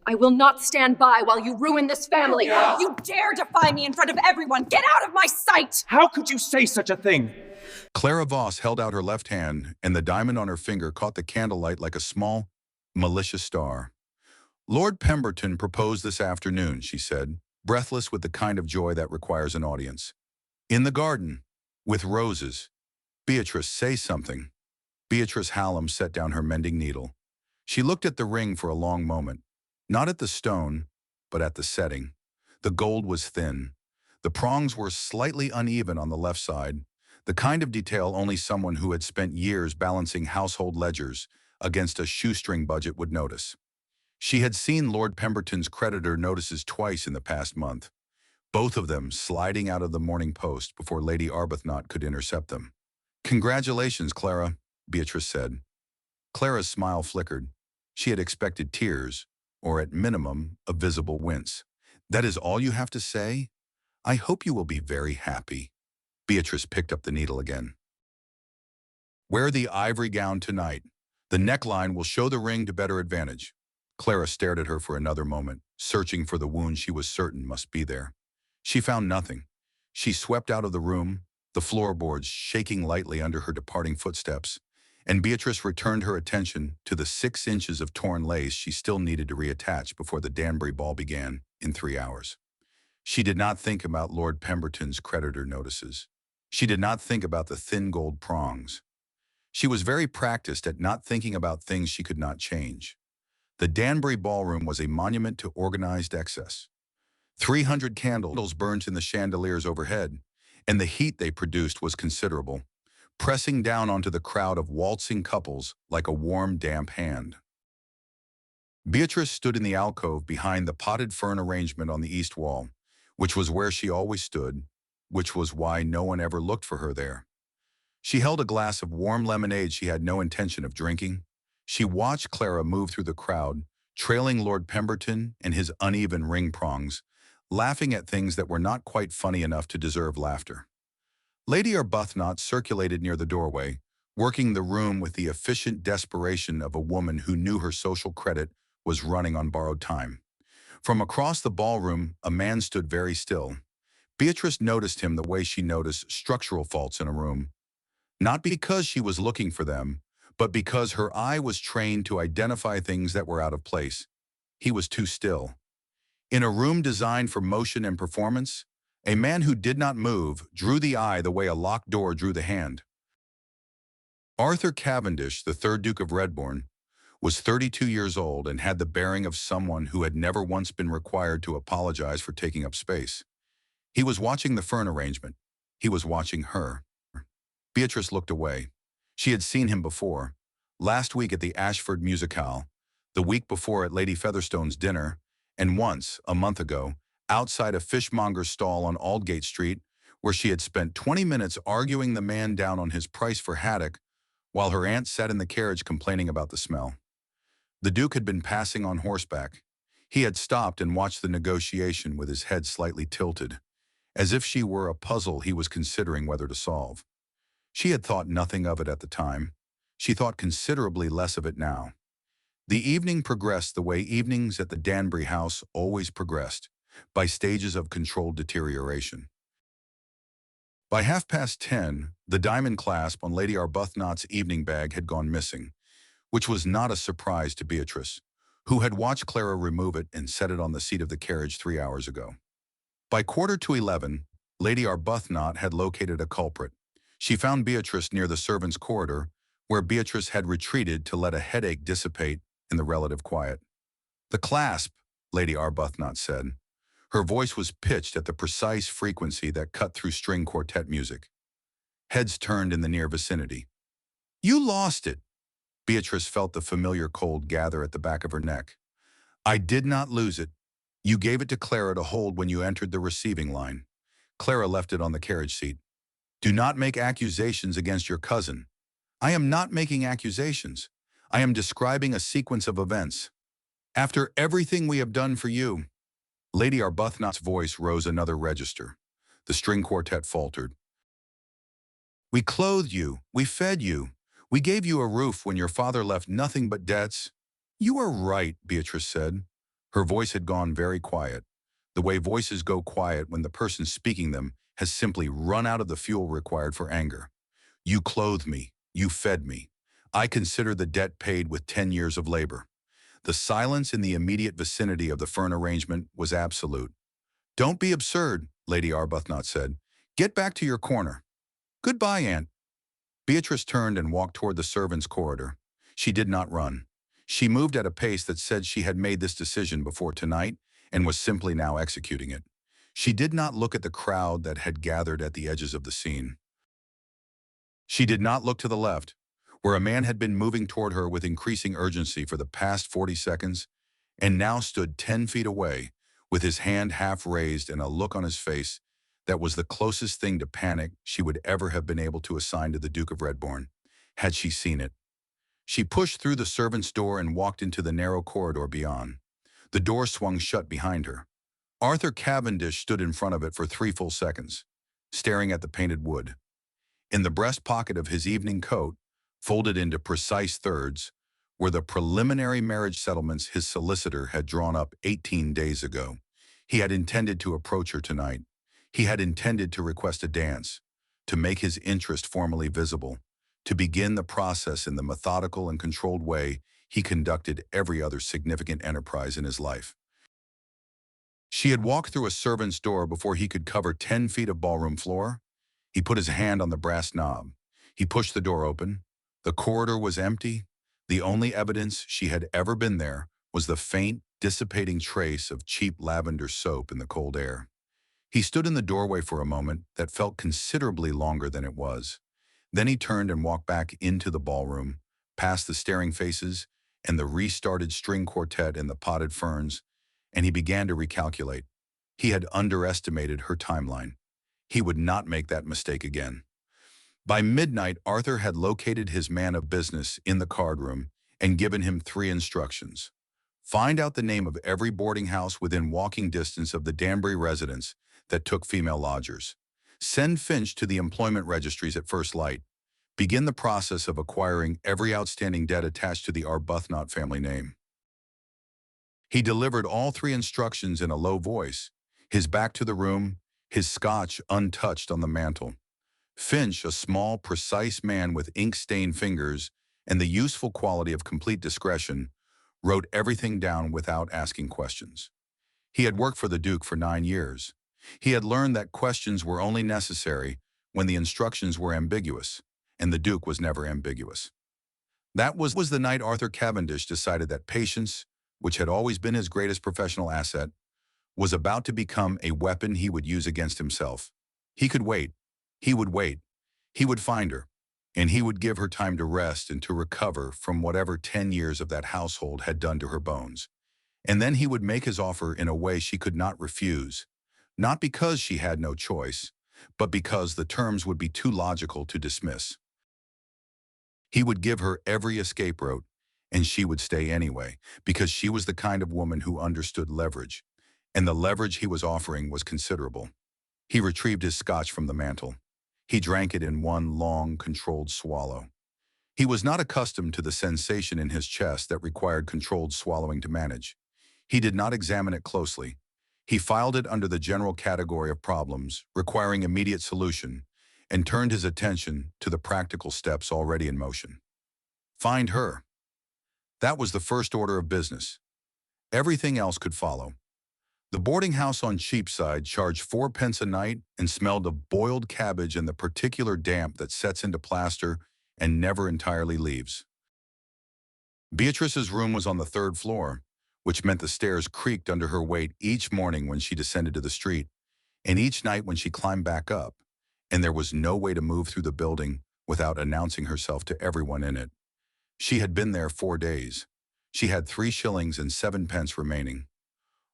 I will not stand by while you ruin this family. You dare defy me in front of everyone! Get out of my sight! How could you say such a thing? Clara Voss held out her left hand, and the diamond on her finger caught the candlelight like a small, malicious star. Lord Pemberton proposed this afternoon, she said, breathless with the kind of joy that requires an audience. In the garden, with roses. Beatrice, say something. Beatrice Hallam set down her mending needle. She looked at the ring for a long moment, not at the stone, but at the setting. The gold was thin. The prongs were slightly uneven on the left side, the kind of detail only someone who had spent years balancing household ledgers against a shoestring budget would notice. She had seen Lord Pemberton's creditor notices twice in the past month, both of them sliding out of the Morning Post before Lady Arbuthnot could intercept them. "Congratulations, Clara," Beatrice said. Clara's smile flickered. She had expected tears, or at minimum, a visible wince. "That is all you have to say? I hope you will be very happy." Beatrice picked up the needle again. "Wear the ivory gown tonight. The neckline will show the ring to better advantage." Clara stared at her for another moment, searching for the wound she was certain must be there. She found nothing. She swept out of the room, the floorboards shaking lightly under her departing footsteps, and Beatrice returned her attention to the 6 inches of torn lace she still needed to reattach before the Danbury ball began in 3 hours. She did not think about Lord Pemberton's creditor notices. She did not think about the thin gold prongs. She was very practiced at not thinking about things she could not change. The Danbury ballroom was a monument to organized excess. 300 candles burned in the chandeliers overhead, and the heat they produced was considerable, pressing down onto the crowd of waltzing couples like a warm, damp hand. Beatrice stood in the alcove behind the potted fern arrangement on the east wall, which was where she always stood, which was why no one ever looked for her there. She held a glass of warm lemonade she had no intention of drinking. She watched Clara move through the crowd, trailing Lord Pemberton and his uneven ring prongs, laughing at things that were not quite funny enough to deserve laughter. Lady Arbuthnot circulated near the doorway, working the room with the efficient desperation of a woman who knew her social credit was running on borrowed time. From across the ballroom, a man stood very still. Beatrice noticed him the way she noticed structural faults in a room. Not because she was looking for them, but because her eye was trained to identify things that were out of place. He was too still. In a room designed for motion and performance, a man who did not move drew the eye the way a locked door drew the hand. Arthur Cavendish, the 3rd Duke of Redbourne, was 32 years old and had the bearing of someone who had never once been required to apologize for taking up space. He was watching the fern arrangement. He was watching her. Beatrice looked away. She had seen him before, last week at the Ashford Musicale, the week before at Lady Featherstone's dinner, and once, a month ago, outside a fishmonger's stall on Aldgate Street, where she had spent 20 minutes arguing the man down on his price for haddock, while her aunt sat in the carriage complaining about the smell. The Duke had been passing on horseback. He had stopped and watched the negotiation with his head slightly tilted, as if she were a puzzle he was considering whether to solve. She had thought nothing of it at the time. She thought considerably less of it now. The evening progressed the way evenings at the Danbury house always progressed, by stages of controlled deterioration. By 10:30, the diamond clasp on Lady Arbuthnot's evening bag had gone missing, which was not a surprise to Beatrice, who had watched Clara remove it and set it on the seat of the carriage 3 hours ago. By 11:15, Lady Arbuthnot had located a culprit. She found Beatrice near the servants' corridor, where Beatrice had retreated to let a headache dissipate in the relative quiet. "The clasp," Lady Arbuthnot said. Her voice was pitched at the precise frequency that cut through string quartet music. Heads turned in the near vicinity. "You lost it." Beatrice felt the familiar cold gather at the back of her neck. "I did not lose it. You gave it to Clara to hold when you entered the receiving line. Clara left it on the carriage seat. Do not make accusations against your cousin." "I am not making accusations. I am describing a sequence of events. After everything we have done for you." Lady Arbuthnot's voice rose another register. The string quartet faltered. "We clothed you. We fed you. We gave you a roof when your father left nothing but debts." "You are right," Beatrice said. Her voice had gone very quiet, the way voices go quiet when the person speaking them has simply run out of the fuel required for anger. You clothed me. You fed me. I consider the debt paid with 10 years of labor. The silence in the immediate vicinity of the fern arrangement was absolute. Don't be absurd, Lady Arbuthnot said. Get back to your corner. Goodbye, Aunt. Beatrice turned and walked toward the servants' corridor. She did not run. She moved at a pace that said she had made this decision before tonight and was simply now executing it. She did not look at the crowd that had gathered at the edges of the scene. She did not look to the left, where a man had been moving toward her with increasing urgency for the past 40 seconds and now stood 10 feet away with his hand half raised and a look on his face that was the closest thing to panic she would ever have been able to assign to the Duke of Redbourne, had she seen it. She pushed through the servants' door and walked into the narrow corridor beyond. The door swung shut behind her. Arthur Cavendish stood in front of it for 3 full seconds, staring at the painted wood. In the breast pocket of his evening coat, folded into precise thirds, were the preliminary marriage settlements his solicitor had drawn up 18 days ago. He had intended to approach her tonight. He had intended to request a dance, to make his interest formally visible, to begin the process in the methodical and controlled way he conducted every other significant enterprise in his life. She had walked through a servant's door before he could cover 10 feet of ballroom floor. He put his hand on the brass knob. He pushed the door open. The corridor was empty. The only evidence she had ever been there was the faint, dissipating trace of cheap lavender soap in the cold air. He stood in the doorway for a moment that felt considerably longer than it was. Then he turned and walked back into the ballroom, past the staring faces and the restarted string quartet and the potted ferns, and he began to recalculate. He had underestimated her timeline. He would not make that mistake again. By midnight, Arthur had located his man of business in the card room and given him 3 instructions. Find out the name of every boarding house within walking distance of the Danbury residence that took female lodgers. Send Finch to the employment registries at first light. Begin the process of acquiring every outstanding debt attached to the Arbuthnot family name. He delivered all 3 instructions in a low voice, his back to the room, his scotch untouched on the mantel. Finch, a small, precise man with ink-stained fingers and the useful quality of complete discretion, wrote everything down without asking questions. He had worked for the Duke for 9 years. He had learned that questions were only necessary when the instructions were ambiguous, and the Duke was never ambiguous. That was the night Arthur Cavendish decided that patience, which had always been his greatest professional asset, was about to become a weapon he would use against himself. He could wait. He would wait. He would find her, and he would give her time to rest and to recover from whatever 10 years of that household had done to her bones. And then he would make his offer in a way she could not refuse, not because she had no choice, but because the terms would be too logical to dismiss. He would give her every escape route, and she would stay anyway, because she was the kind of woman who understood leverage, and the leverage he was offering was considerable. He retrieved his scotch from the mantel. He drank it in one long, controlled swallow. He was not accustomed to the sensation in his chest that required controlled swallowing to manage. He did not examine it closely. He filed it under the general category of problems requiring immediate solution and turned his attention to the practical steps already in motion. Find her. That was the first order of business. Everything else could follow. The boarding house on Cheapside charged 4 pence a night and smelled of boiled cabbage and the particular damp that sets into plaster and never entirely leaves. Beatrice's room was on the 3rd floor, which meant the stairs creaked under her weight each morning when she descended to the street, and each night when she climbed back up, and there was no way to move through the building without announcing herself to everyone in it. She had been there 4 days. She had 3 shillings and 7 pence remaining.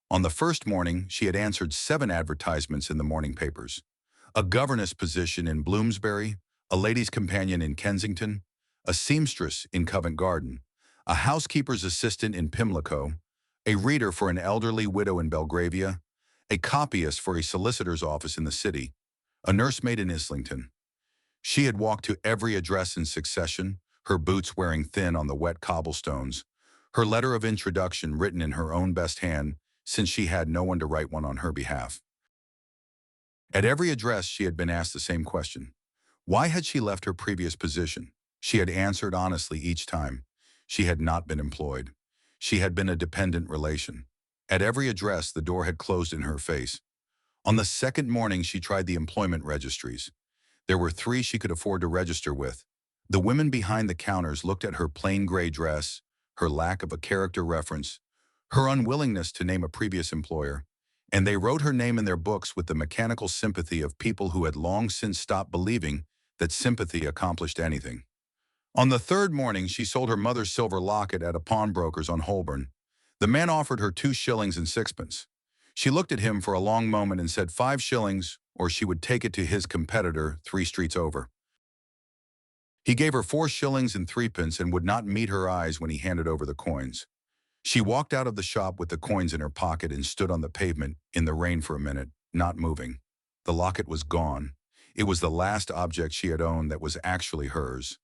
On the first morning, she had answered 7 advertisements in the morning papers. A governess position in Bloomsbury, a lady's companion in Kensington, a seamstress in Covent Garden, a housekeeper's assistant in Pimlico, a reader for an elderly widow in Belgravia, a copyist for a solicitor's office in the city, a nursemaid in Islington. She had walked to every address in succession, her boots wearing thin on the wet cobblestones, her letter of introduction written in her own best hand, since she had no one to write one on her behalf. At every address, she had been asked the same question. Why had she left her previous position? She had answered honestly each time. She had not been employed. She had been a dependent relation. At every address, the door had closed in her face. On the second morning, she tried the employment registries. There were 3 she could afford to register with. The women behind the counters looked at her plain gray dress, her lack of a character reference, her unwillingness to name a previous employer, and they wrote her name in their books with the mechanical sympathy of people who had long since stopped believing that sympathy accomplished anything. On the third morning, she sold her mother's silver locket at a pawnbroker's on Holborn. The man offered her 2 shillings and 6pence. She looked at him for a long moment and said 5 shillings, or she would take it to his competitor 3 streets over. He gave her 4 shillings and 3pence and would not meet her eyes when he handed over the coins. She walked out of the shop with the coins in her pocket and stood on the pavement in the rain for a minute, not moving. The locket was gone. It was the last object she had owned that was actually hers.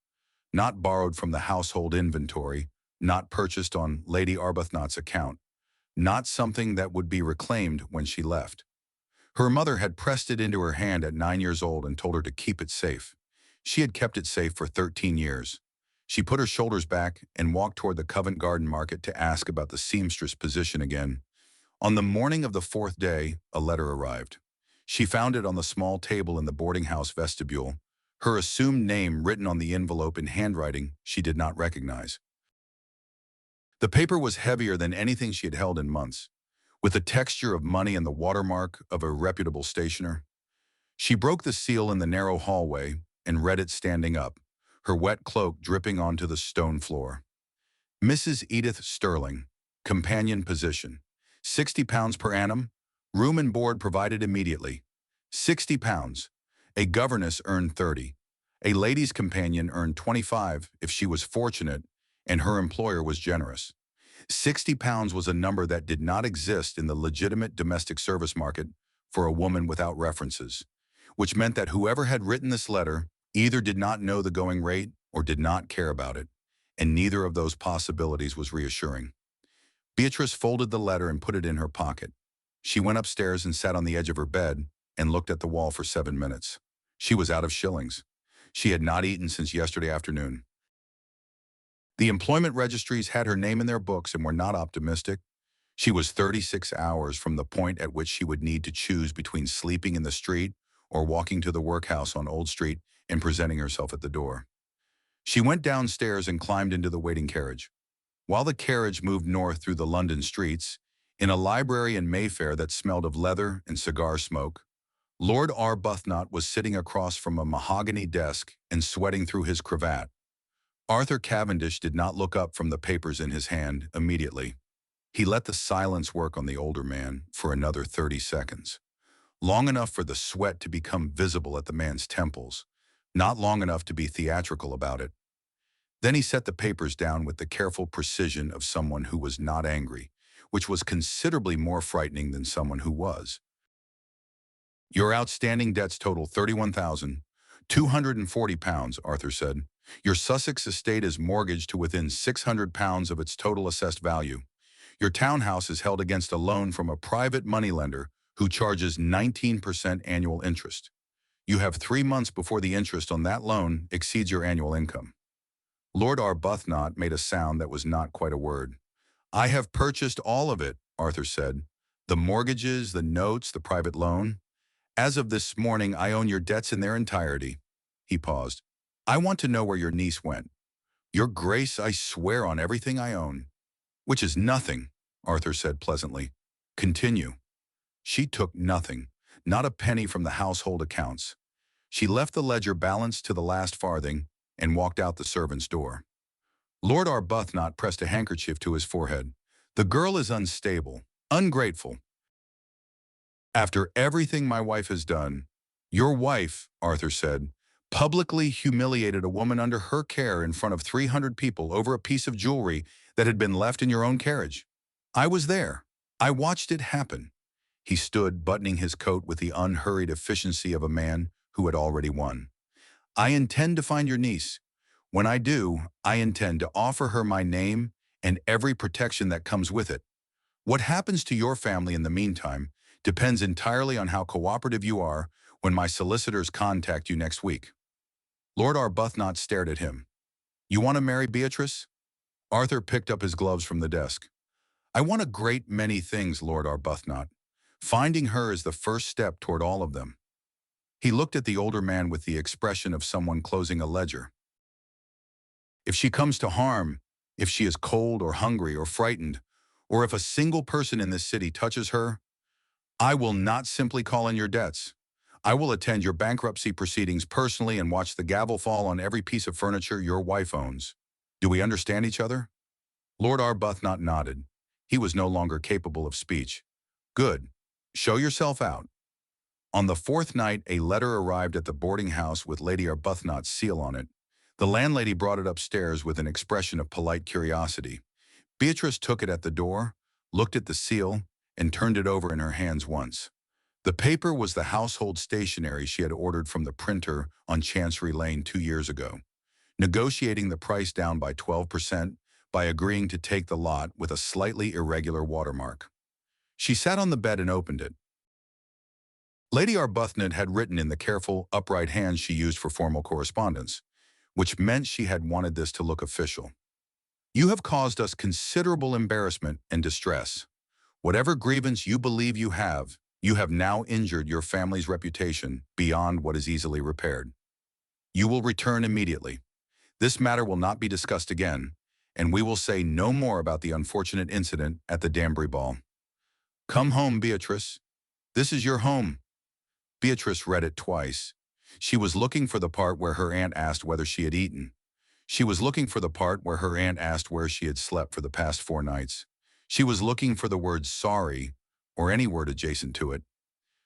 Not borrowed from the household inventory, not purchased on Lady Arbuthnot's account, not something that would be reclaimed when she left. Her mother had pressed it into her hand at 9 years old and told her to keep it safe. She had kept it safe for 13 years. She put her shoulders back and walked toward the Covent Garden Market to ask about the seamstress position again. On the morning of the 4th day, a letter arrived. She found it on the small table in the boarding house vestibule, her assumed name written on the envelope in handwriting she did not recognize. The paper was heavier than anything she had held in months, with the texture of money and the watermark of a reputable stationer. She broke the seal in the narrow hallway and read it standing up, her wet cloak dripping onto the stone floor. Mrs. Edith Sterling, companion position, £60 per annum, room and board provided immediately. £60. A governess earned 30. A lady's companion earned 25 if she was fortunate and her employer was generous. £60 was a number that did not exist in the legitimate domestic service market for a woman without references, which meant that whoever had written this letter either did not know the going rate or did not care about it, and neither of those possibilities was reassuring. Beatrice folded the letter and put it in her pocket. She went upstairs and sat on the edge of her bed and looked at the wall for 7 minutes. She was out of shillings. She had not eaten since yesterday afternoon. The employment registries had her name in their books and were not optimistic. She was 36 hours from the point at which she would need to choose between sleeping in the street or walking to the workhouse on Old Street and presenting herself at the door. She went downstairs and climbed into the waiting carriage. While the carriage moved north through the London streets, in a library in Mayfair that smelled of leather and cigar smoke, Lord Arbuthnot was sitting across from a mahogany desk and sweating through his cravat. Arthur Cavendish did not look up from the papers in his hand immediately. He let the silence work on the older man for another 30 seconds. Long enough for the sweat to become visible at the man's temples, not long enough to be theatrical about it. Then he set the papers down with the careful precision of someone who was not angry, which was considerably more frightening than someone who was. Your outstanding debts total £31,240, Arthur said. Your Sussex estate is mortgaged to within £600 of its total assessed value. Your townhouse is held against a loan from a private moneylender who charges 19% annual interest. You have 3 months before the interest on that loan exceeds your annual income. Lord Arbuthnot made a sound that was not quite a word. I have purchased all of it, Arthur said. The mortgages, the notes, the private loan. As of this morning, I own your debts in their entirety. He paused. I want to know where your niece went. Your Grace, I swear on everything I own. Which is nothing, Arthur said pleasantly. Continue. She took nothing, not a penny from the household accounts. She left the ledger balanced to the last farthing and walked out the servant's door. Lord Arbuthnot pressed a handkerchief to his forehead. The girl is unstable, ungrateful. After everything my wife has done, your wife, Arthur said, publicly humiliated a woman under her care in front of 300 people over a piece of jewelry that had been left in your own carriage. I was there. I watched it happen. He stood, buttoning his coat with the unhurried efficiency of a man who had already won. I intend to find your niece. When I do, I intend to offer her my name and every protection that comes with it. What happens to your family in the meantime depends entirely on how cooperative you are when my solicitors contact you next week." Lord Arbuthnot stared at him. "You want to marry Beatrice?" Arthur picked up his gloves from the desk. "I want a great many things, Lord Arbuthnot. Finding her is the first step toward all of them." He looked at the older man with the expression of someone closing a ledger. "If she comes to harm, if she is cold or hungry or frightened, or if a single person in this city touches her, I will not simply call in your debts. I will attend your bankruptcy proceedings personally and watch the gavel fall on every piece of furniture your wife owns. Do we understand each other?" Lord Arbuthnot nodded. He was no longer capable of speech. "Good. Show yourself out." On the fourth night, a letter arrived at the boarding house with Lady Arbuthnot's seal on it. The landlady brought it upstairs with an expression of polite curiosity. Beatrice took it at the door, looked at the seal, and turned it over in her hands once. The paper was the household stationery she had ordered from the printer on Chancery Lane 2 years ago, negotiating the price down by 12% by agreeing to take the lot with a slightly irregular watermark. She sat on the bed and opened it. Lady Arbuthnot had written in the careful, upright hand she used for formal correspondence, which meant she had wanted this to look official. "You have caused us considerable embarrassment and distress. Whatever grievance you believe you have now injured your family's reputation beyond what is easily repaired. You will return immediately. This matter will not be discussed again, and we will say no more about the unfortunate incident at the Danbury ball. Come home, Beatrice. This is your home." Beatrice read it twice. She was looking for the part where her aunt asked whether she had eaten. She was looking for the part where her aunt asked where she had slept for the past 4 nights. She was looking for the word sorry, or any word adjacent to it.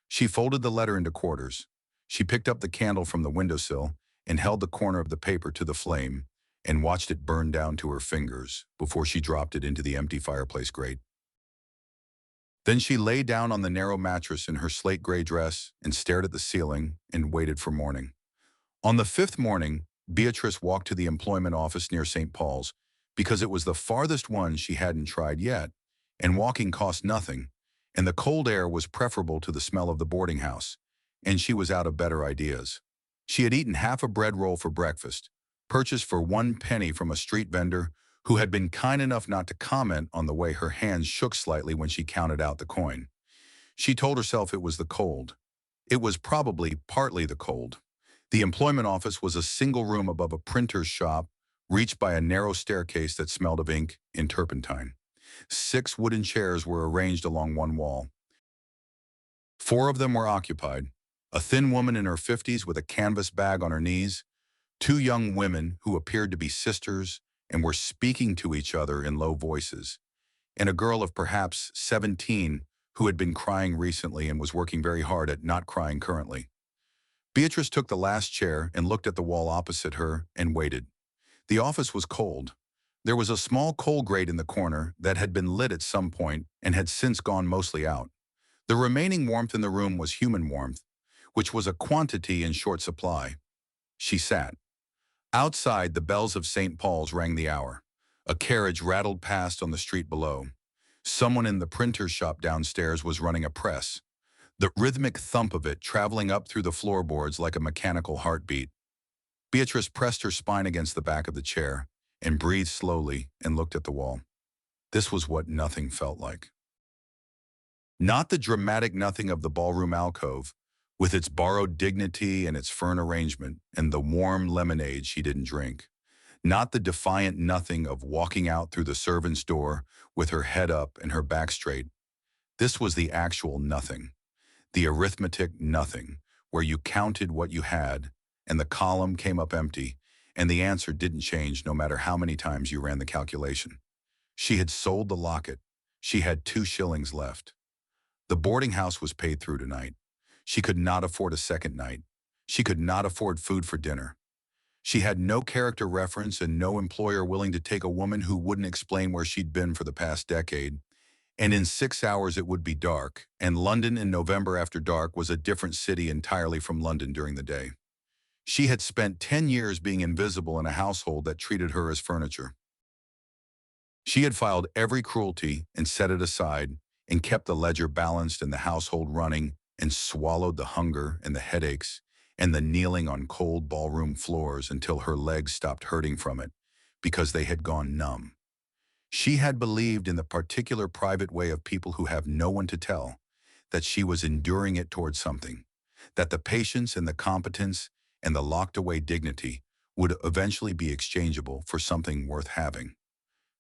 She folded the letter into quarters. She picked up the candle from the windowsill and held the corner of the paper to the flame and watched it burn down to her fingers before she dropped it into the empty fireplace grate. Then she lay down on the narrow mattress in her slate gray dress and stared at the ceiling and waited for morning. On the 5th morning, Beatrice walked to the employment office near St. Paul's because it was the farthest one she hadn't tried yet, and walking cost nothing, and the cold air was preferable to the smell of the boarding house, and she was out of better ideas. She had eaten half a bread roll for breakfast, purchased for 1 penny from a street vendor who had been kind enough not to comment on the way her hands shook slightly when she counted out the coin. She told herself it was the cold. It was probably partly the cold. The employment office was a single room above a printer's shop, reached by a narrow staircase that smelled of ink and turpentine. 6 wooden chairs were arranged along one wall. 4 of them were occupied. A thin woman in her 50s with a canvas bag on her knees, 2 young women who appeared to be sisters and were speaking to each other in low voices, and a girl of perhaps 17 who had been crying recently and was working very hard at not crying currently. Beatrice took the last chair and looked at the wall opposite her and waited. The office was cold. There was a small coal grate in the corner that had been lit at some point and had since gone mostly out. The remaining warmth in the room was human warmth, which was a quantity in short supply. She sat. Outside, the bells of St. Paul's rang the hour. A carriage rattled past on the street below. Someone in the printer's shop downstairs was running a press, the rhythmic thump of it traveling up through the floorboards like a mechanical heartbeat. Beatrice pressed her spine against the back of the chair and breathed slowly and looked at the wall. This was what nothing felt like. Not the dramatic nothing of the ballroom alcove, with its borrowed dignity and its fern arrangement and the warm lemonade she didn't drink. Not the defiant nothing of walking out through the servant's door with her head up and her back straight. This was the actual nothing, the arithmetic nothing, where you counted what you had and the column came up empty and the answer didn't change no matter how many times you ran the calculation. She had sold the locket. She had 2 shillings left. The boarding house was paid through tonight. She could not afford a second night. She could not afford food for dinner. She had no character reference and no employer willing to take a woman who wouldn't explain where she'd been for the past decade. And in 6 hours it would be dark, and London in November after dark was a different city entirely from London during the day. She had spent 10 years being invisible in a household that treated her as furniture. She had filed every cruelty and set it aside and kept the ledger balanced and the household running and swallowed the hunger and the headaches and the kneeling on cold ballroom floors until her legs stopped hurting from it because they had gone numb. She had believed in the particular private way of people who have no one to tell that she was enduring it towards something, that the patience and the competence and the locked-away dignity would eventually be exchangeable for something worth having.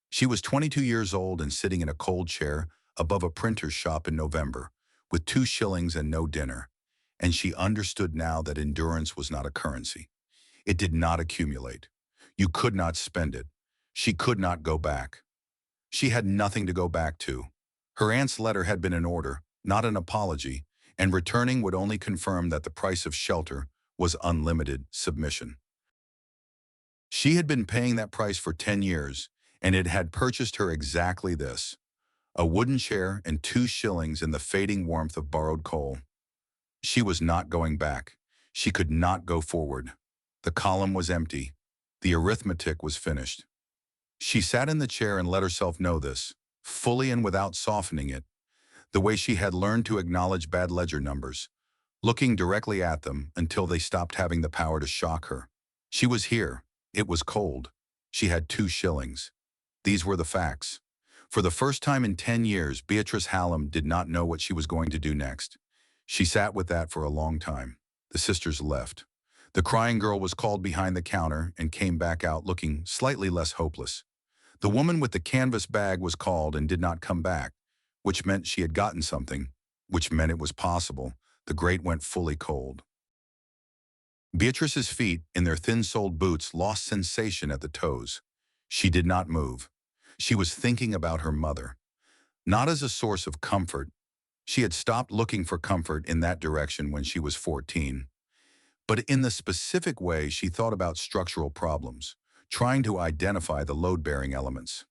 She was 22 years old and sitting in a cold chair above a printer's shop in November, with 2 shillings and no dinner, and she understood now that endurance was not a currency. It did not accumulate. You could not spend it. She could not go back. She had nothing to go back to. Her aunt's letter had been an order, not an apology, and returning would only confirm that the price of shelter was unlimited submission. She had been paying that price for 10 years, and it had purchased her exactly this: a wooden chair and 2 shillings in the fading warmth of borrowed coal. She was not going back. She could not go forward. The column was empty. The arithmetic was finished. She sat in the chair and let herself know this, fully and without softening it, the way she had learned to acknowledge bad ledger numbers, looking directly at them until they stopped having the power to shock her. She was here. It was cold. She had 2 shillings. These were the facts. For the first time in 10 years, Beatrice Hallam did not know what she was going to do next. She sat with that for a long time. The sisters left. The crying girl was called behind the counter and came back out looking slightly less hopeless. The woman with the canvas bag was called and did not come back, which meant she had gotten something, which meant it was possible. The grate went fully cold. Beatrice's feet, in their thin-soled boots, lost sensation at the toes. She did not move. She was thinking about her mother. Not as a source of comfort. She had stopped looking for comfort in that direction when she was 14. But in the specific way she thought about structural problems, trying to identify the load-bearing elements.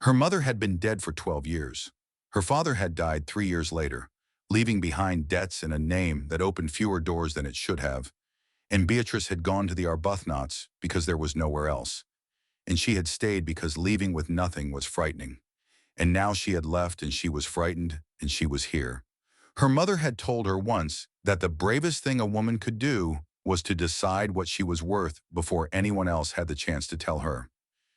Her mother had been dead for 12 years. Her father had died 3 years later, leaving behind debts and a name that opened fewer doors than it should have. And Beatrice had gone to the Arbuthnot's because there was nowhere else. And she had stayed because leaving with nothing was frightening. And now she had left and she was frightened and she was here. Her mother had told her once that the bravest thing a woman could do was to decide what she was worth before anyone else had the chance to tell her.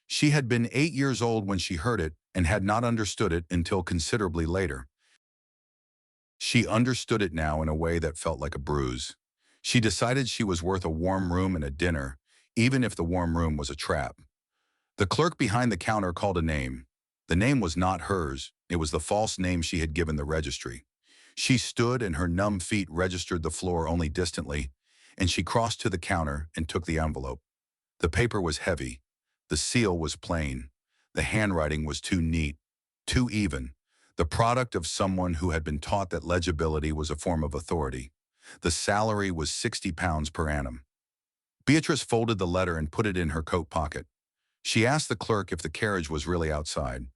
She had been 8 years old when she heard it and had not understood it until considerably later. She understood it now in a way that felt like a bruise. She decided she was worth a warm room and a dinner, even if the warm room was a trap. The clerk behind the counter called a name. The name was not hers. It was the false name she had given the registry. She stood and her numb feet registered the floor only distantly, and she crossed to the counter and took the envelope. The paper was heavy. The seal was plain. The handwriting was too neat, too even, the product of someone who had been taught that legibility was a form of authority. The salary was £60 per annum. Beatrice folded the letter and put it in her coat pocket. She asked the clerk if the carriage was really outside.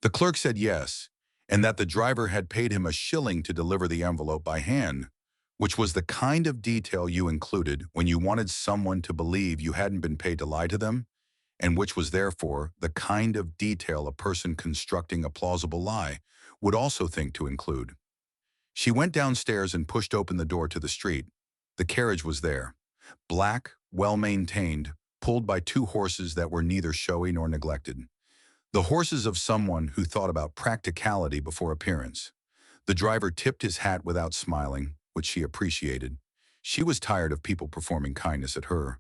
The clerk said yes, and that the driver had paid him £1 to deliver the envelope by hand, which was the kind of detail you included when you wanted someone to believe you hadn't been paid to lie to them, and which was therefore the kind of detail a person constructing a plausible lie would also think to include. She went downstairs and pushed open the door to the street. The carriage was there, black, well-maintained, pulled by 2 horses that were neither showy nor neglected. The horses of someone who thought about practicality before appearance. The driver tipped his hat without smiling, which she appreciated. She was tired of people performing kindness at her.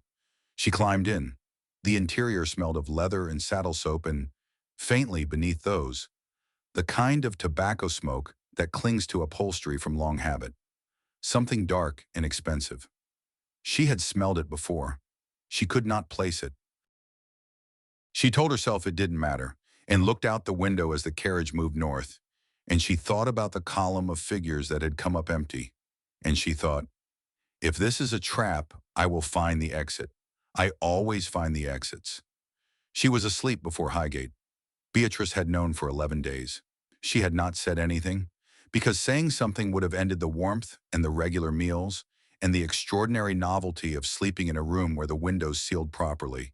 She climbed in. The interior smelled of leather and saddle soap and, faintly beneath those, the kind of tobacco smoke that clings to upholstery from long habit. Something dark and expensive. She had smelled it before. She could not place it. She told herself it didn't matter, and looked out the window as the carriage moved north, and she thought about the column of figures that had come up empty, and she thought, if this is a trap, I will find the exit. I always find the exits. She was asleep before Highgate. Beatrice had known for 11 days. She had not said anything, because saying something would have ended the warmth and the regular meals and the extraordinary novelty of sleeping in a room where the windows sealed properly.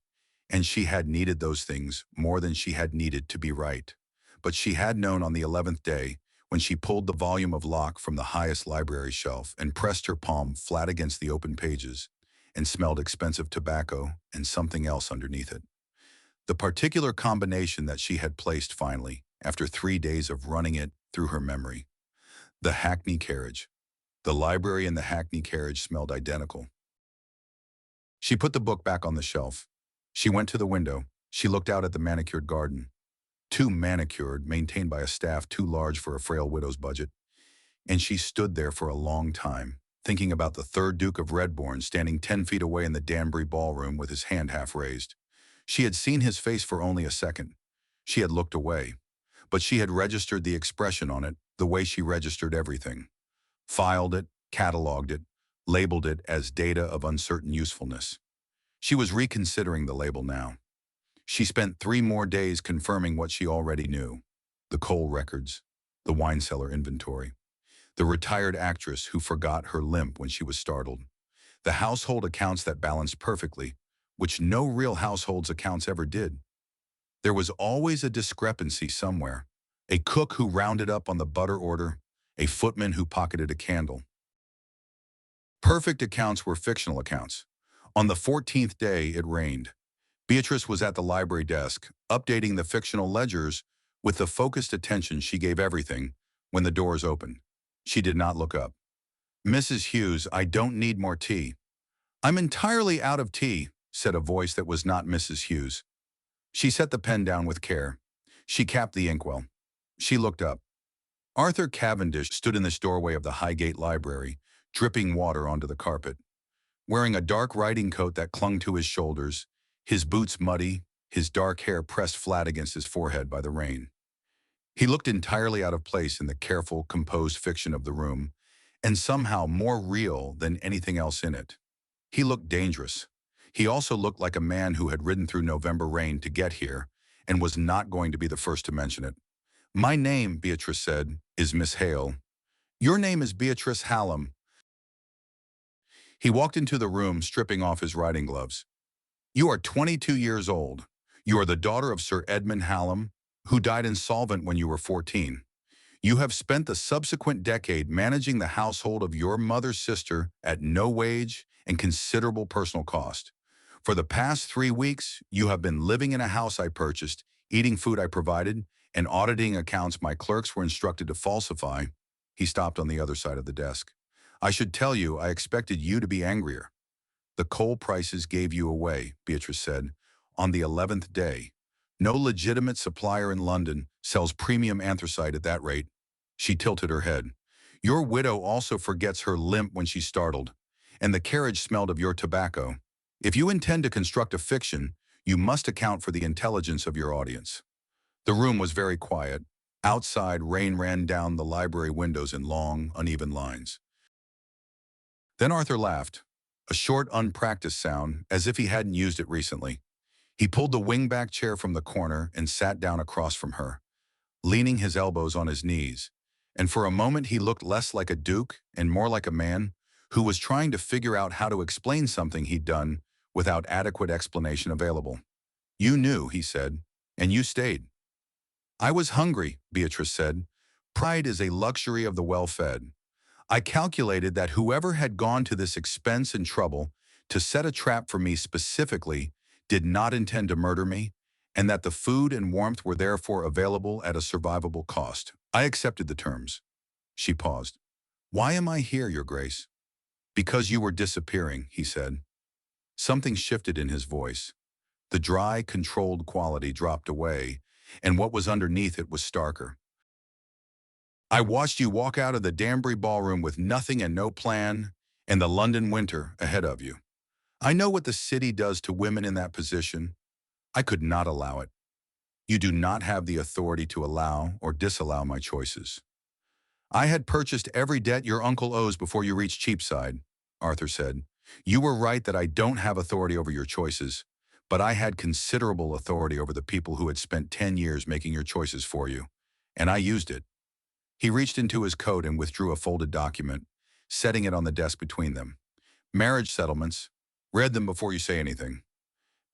and she had needed those things more than she had needed to be right. But she had known on the 11th day, when she pulled the volume of Locke from the highest library shelf and pressed her palm flat against the open pages, and smelled expensive tobacco and something else underneath it. The particular combination that she had placed finally, after 3 days of running it through her memory. The Hackney carriage. The library and the Hackney carriage smelled identical. She put the book back on the shelf. She went to the window. She looked out at the manicured garden. Too manicured, maintained by a staff too large for a frail widow's budget. And she stood there for a long time, thinking about the third Duke of Redbourne standing 10 feet away in the Danbury ballroom with his hand half raised. She had seen his face for only a second. She had looked away, but she had registered the expression on it the way she registered everything. Filed it, cataloged it, labeled it as data of uncertain usefulness. She was reconsidering the label now. She spent 3 more days confirming what she already knew. The coal records, the wine cellar inventory, the retired actress who forgot her limp when she was startled, the household accounts that balanced perfectly, which no real household's accounts ever did. There was always a discrepancy somewhere. A cook who rounded up on the butter order, a footman who pocketed a candle. Perfect accounts were fictional accounts. On the 14th day, it rained. Beatrice was at the library desk, updating the fictional ledgers with the focused attention she gave everything when the doors opened. She did not look up. "Mrs. Hughes, I don't need more tea." "I'm entirely out of tea," said a voice that was not Mrs. Hughes. She set the pen down with care. She capped the inkwell. She looked up. Arthur Cavendish stood in this doorway of the Highgate Library, dripping water onto the carpet. Wearing a dark riding coat that clung to his shoulders, his boots muddy, his dark hair pressed flat against his forehead by the rain. He looked entirely out of place in the careful, composed fiction of the room, and somehow more real than anything else in it. He looked dangerous. He also looked like a man who had ridden through November rain to get here, and was not going to be the first to mention it. "My name," Beatrice said, "is Miss Hale." "Your name is Beatrice Hallam." He walked into the room, stripping off his riding gloves. "You are 22 years old. You are the daughter of Sir Edmund Hallam, who died insolvent when you were 14. You have spent the subsequent decade managing the household of your mother's sister at no wage and considerable personal cost. For the past 3 weeks, you have been living in a house I purchased, eating food I provided, and auditing accounts my clerks were instructed to falsify." He stopped on the other side of the desk. "I should tell you, I expected you to be angrier." "The coal prices gave you away," Beatrice said, "on the 11th day. No legitimate supplier in London sells premium anthracite at that rate." She tilted her head. "Your widow also forgets her limp when she's startled, and the carriage smelled of your tobacco. If you intend to construct a fiction, you must account for the intelligence of your audience." The room was very quiet. Outside, rain ran down the library windows in long, uneven lines. Then Arthur laughed, a short, unpracticed sound, as if he hadn't used it recently. He pulled the wingback chair from the corner and sat down across from her, leaning his elbows on his knees. And for a moment he looked less like a duke and more like a man who was trying to figure out how to explain something he'd done without adequate explanation available. "You knew," he said, "and you stayed." "I was hungry," Beatrice said. "Pride is a luxury of the well-fed. I calculated that whoever had gone to this expense and trouble to set a trap for me specifically did not intend to murder me, and that the food and warmth were therefore available at a survivable cost. I accepted the terms." She paused. "Why am I here, Your Grace?" "Because you were disappearing," he said. Something shifted in his voice. The dry, controlled quality dropped away, and what was underneath it was starker. "I watched you walk out of the Danbury ballroom with nothing and no plan, and the London winter ahead of you. I know what the city does to women in that position. I could not allow it. You do not have the authority to allow or disallow my choices." "I had purchased every debt your uncle owes before you reached Cheapside," Arthur said. "You were right that I don't have authority over your choices, but I had considerable authority over the people who had spent 10 years making your choices for you, and I used it." He reached into his coat and withdrew a folded document, setting it on the desk between them. "Marriage settlements. Read them before you say anything."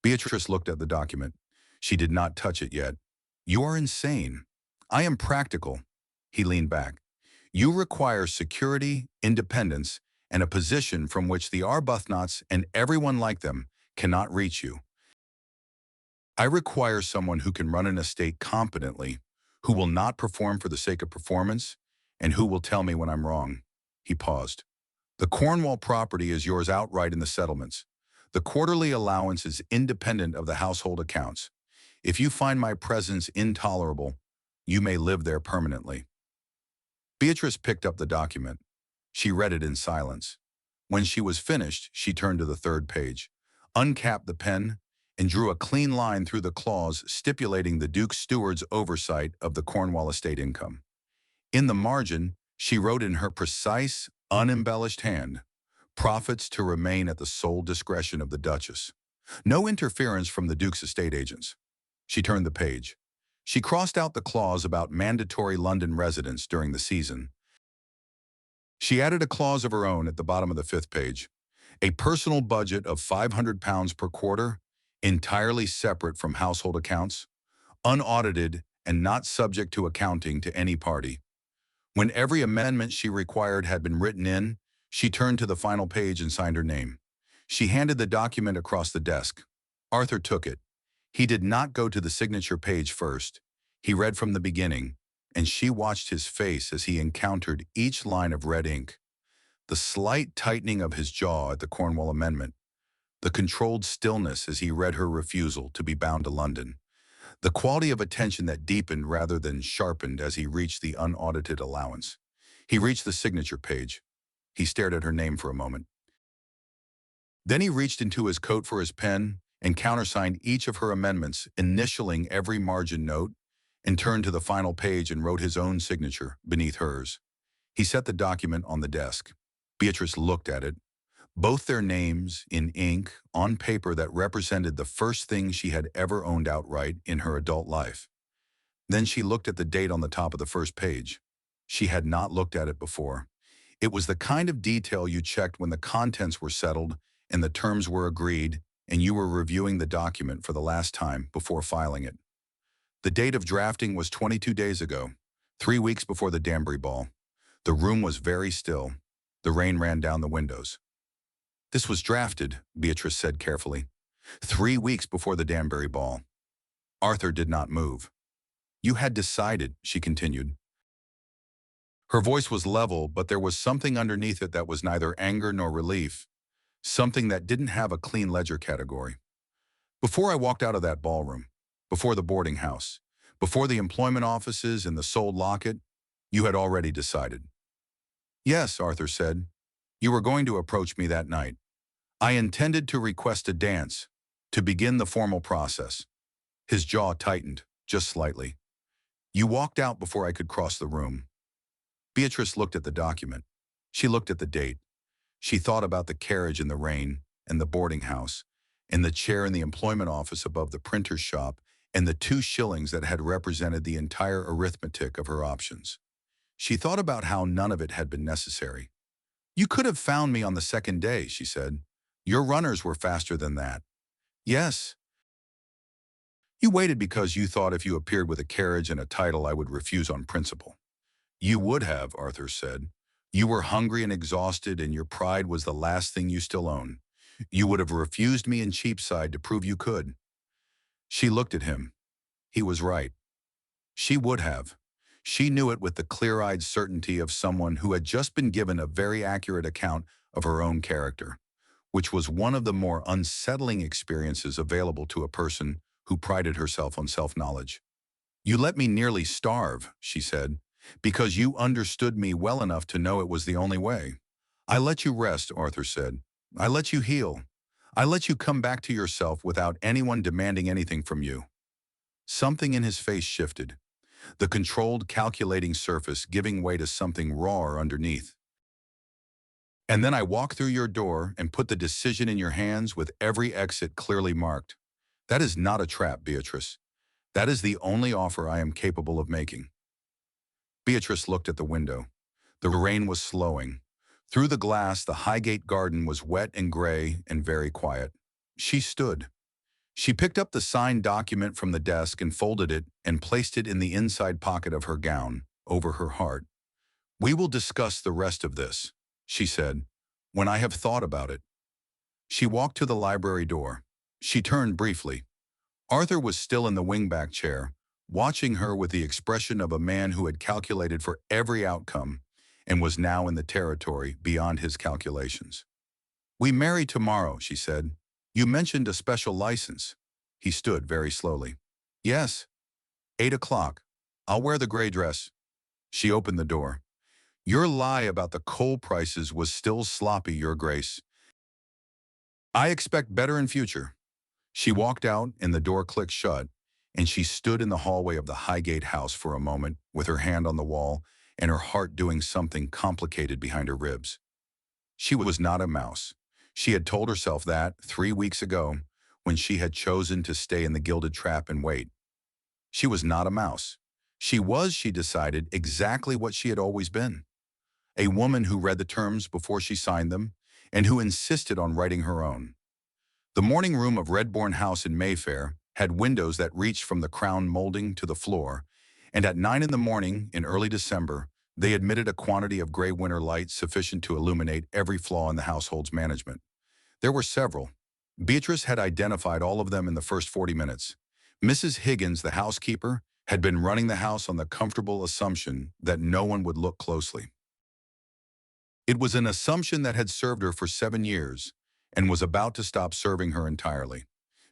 Beatrice looked at the document. She did not touch it yet. You are insane. I am practical. He leaned back. You require security, independence, and a position from which the Arbuthnot's and everyone like them cannot reach you. I require someone who can run an estate competently, who will not perform for the sake of performance, and who will tell me when I'm wrong. He paused. The Cornwall property is yours outright in the settlements. The quarterly allowance is independent of the household accounts. If you find my presence intolerable, you may live there permanently. Beatrice picked up the document. She read it in silence. When she was finished, she turned to the third page, uncapped the pen, and drew a clean line through the clause stipulating the Duke's steward's oversight of the Cornwall estate income. In the margin, she wrote in her precise, unembellished hand, profits to remain at the sole discretion of the Duchess. No interference from the Duke's estate agents. She turned the page. She crossed out the clause about mandatory London residence during the season. She added a clause of her own at the bottom of the fifth page. A personal budget of £500 per quarter, entirely separate from household accounts, unaudited and not subject to accounting to any party. When every amendment she required had been written in, she turned to the final page and signed her name. She handed the document across the desk. Arthur took it. He did not go to the signature page first. He read from the beginning, and she watched his face as he encountered each line of red ink. The slight tightening of his jaw at the Cornwall Amendment, the controlled stillness as he read her refusal to be bound to London, the quality of attention that deepened rather than sharpened as he reached the unaudited allowance. He reached the signature page. He stared at her name for a moment. Then he reached into his coat for his pen and countersigned each of her amendments, initialing every margin note, and turned to the final page and wrote his own signature beneath hers. He set the document on the desk. Beatrice looked at it. Both their names, in ink, on paper that represented the first thing she had ever owned outright in her adult life. Then she looked at the date on the top of the first page. She had not looked at it before. It was the kind of detail you checked when the contents were settled and the terms were agreed and you were reviewing the document for the last time before filing it. The date of drafting was 22 days ago, 3 weeks before the Danbury ball. The room was very still. The rain ran down the windows. This was drafted, Beatrice said carefully, 3 weeks before the Danbury ball. Arthur did not move. You had decided, she continued. Her voice was level, but there was something underneath it that was neither anger nor relief, something that didn't have a clean ledger category. Before I walked out of that ballroom, before the boarding house, before the employment offices and the sold locket, you had already decided. Yes, Arthur said. You were going to approach me that night. I intended to request a dance, to begin the formal process. His jaw tightened, just slightly. You walked out before I could cross the room. Beatrice looked at the document. She looked at the date. She thought about the carriage in the rain, and the boarding house, and the chair in the employment office above the printer's shop, and the 2 shillings that had represented the entire arithmetic of her options. She thought about how none of it had been necessary. You could have found me on the second day, she said. Your runners were faster than that. Yes. You waited because you thought if you appeared with a carriage and a title I would refuse on principle. You would have, Arthur said. You were hungry and exhausted and your pride was the last thing you still own. You would have refused me in Cheapside to prove you could. She looked at him. He was right. She would have. She knew it with the clear-eyed certainty of someone who had just been given a very accurate account of her own character, which was one of the more unsettling experiences available to a person who prided herself on self-knowledge. You let me nearly starve, she said, because you understood me well enough to know it was the only way. I let you rest, Arthur said. I let you heal. I let you come back to yourself without anyone demanding anything from you. Something in his face shifted. The controlled, calculating surface giving way to something rawer underneath. And then I walk through your door and put the decision in your hands with every exit clearly marked. That is not a trap, Beatrice. That is the only offer I am capable of making. Beatrice looked at the window. The rain was slowing. Through the glass, the Highgate garden was wet and gray and very quiet. She stood. She picked up the signed document from the desk and folded it and placed it in the inside pocket of her gown, over her heart. "We will discuss the rest of this," she said, "when I have thought about it." She walked to the library door. She turned briefly. Arthur was still in the wingback chair, watching her with the expression of a man who had calculated for every outcome and was now in the territory beyond his calculations. "We marry tomorrow," she said. "You mentioned a special license." He stood very slowly. "Yes. 8 o'clock. I'll wear the gray dress." She opened the door. "Your lie about the coal prices was still sloppy, Your Grace. I expect better in future." She walked out and the door clicked shut, and she stood in the hallway of the Highgate house for a moment with her hand on the wall and her heart doing something complicated behind her ribs. She was not a mouse. She had told herself that 3 weeks ago when she had chosen to stay in the gilded trap and wait. She was not a mouse. She was, she decided, exactly what she had always been. A woman who read the terms before she signed them and who insisted on writing her own. The morning room of Redbourne House in Mayfair had windows that reached from the crown molding to the floor, and at 9 in the morning in early December, they admitted a quantity of gray winter light sufficient to illuminate every flaw in the household's management. There were several. Beatrice had identified all of them in the first 40 minutes. Mrs. Higgins, the housekeeper, had been running the house on the comfortable assumption that no one would look closely. It was an assumption that had served her for 7 years and was about to stop serving her entirely.